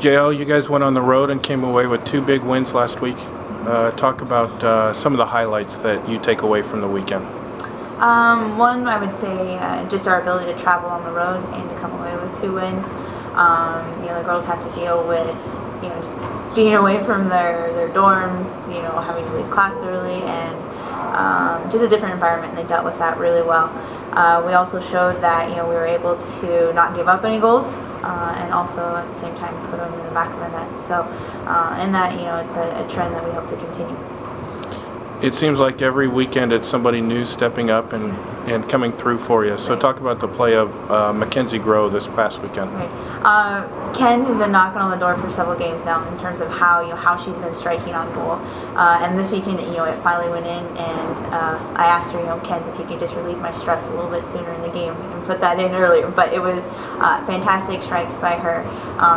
Jael, you guys went on the road and came away with 2 big wins last week. Talk about some of the highlights that you take away from the weekend. One, I would say just our ability to travel on the road and to come away with 2 wins. The girls have to deal with, just being away from their dorms, having to leave class early, and just a different environment, and they dealt with that really well. We also showed that, we were able to not give up any goals, and also at the same time put them in the back of the net. So, in that, it's a trend that we hope to continue. It seems like every weekend it's somebody new stepping up and coming through for you. So talk about the play of Mackenzie Grow this past weekend. Right. Ken has been knocking on the door for several games now in terms of how she's been striking on goal. And this weekend, it finally went in, and I asked her, Ken, if you could just relieve my stress a little bit sooner in the game and put that in earlier. But it was fantastic strikes by her.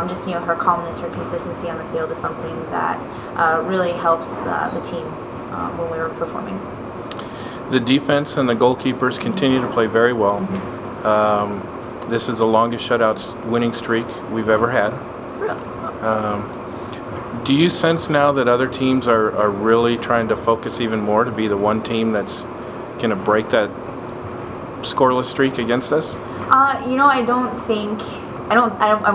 Just her calmness, her consistency on the field is something that really helps the team when we were performing. The defense and the goalkeepers continue to play very well. This is the longest shutouts winning streak we've ever had. Really? Do you sense now that other teams are really trying to focus even more to be the one team that's going to break that scoreless streak against us? I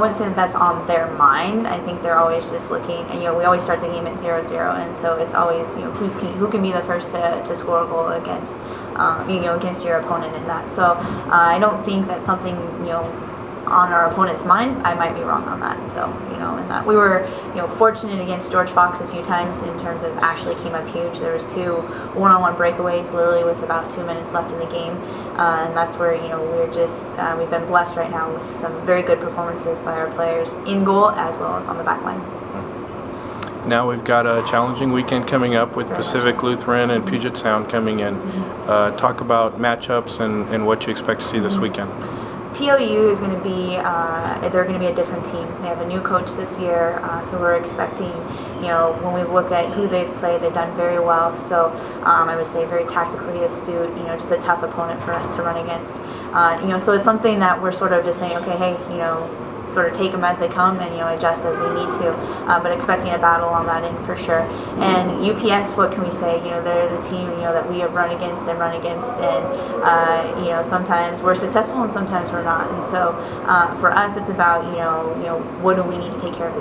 wouldn't say that that's on their mind. I think they're always just looking, and we always start the game at 0-0, and so it's always who can be the first to score a goal against against your opponent in that. So I don't think that's something on our opponent's mind. I might be wrong on that though. In that we were fortunate against George Fox a few times in terms of Ashley came up huge. There was 2 one-on-one breakaways literally with about 2 minutes left in the game, and that's where we've been blessed right now with some very good performances by our players in goal as well as on the back line. Now we've got a challenging weekend coming up with Pacific Lutheran and Puget Sound coming in. Talk about matchups and what you expect to see this weekend. POU is going to be, they're going to be a different team. They have a new coach this year, so we're expecting, when we look at who they've played, they've done very well. So I would say very tactically astute, just a tough opponent for us to run against. So it's something that we're sort of just saying, okay, hey, sort of take them as they come and adjust as we need to, but expecting a battle on that end for sure. And UPS, what can we say? They're the team that we have run against, and sometimes we're successful and sometimes we're not. And so for us, it's about what do we need to take care of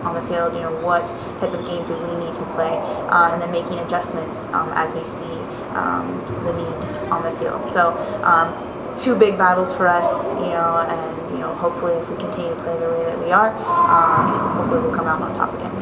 on the field? What type of game do we need to play, and then making adjustments as we see the need on the field. So 2 big battles for us, and hopefully if we continue to play the way that we are, hopefully we'll come out on top again.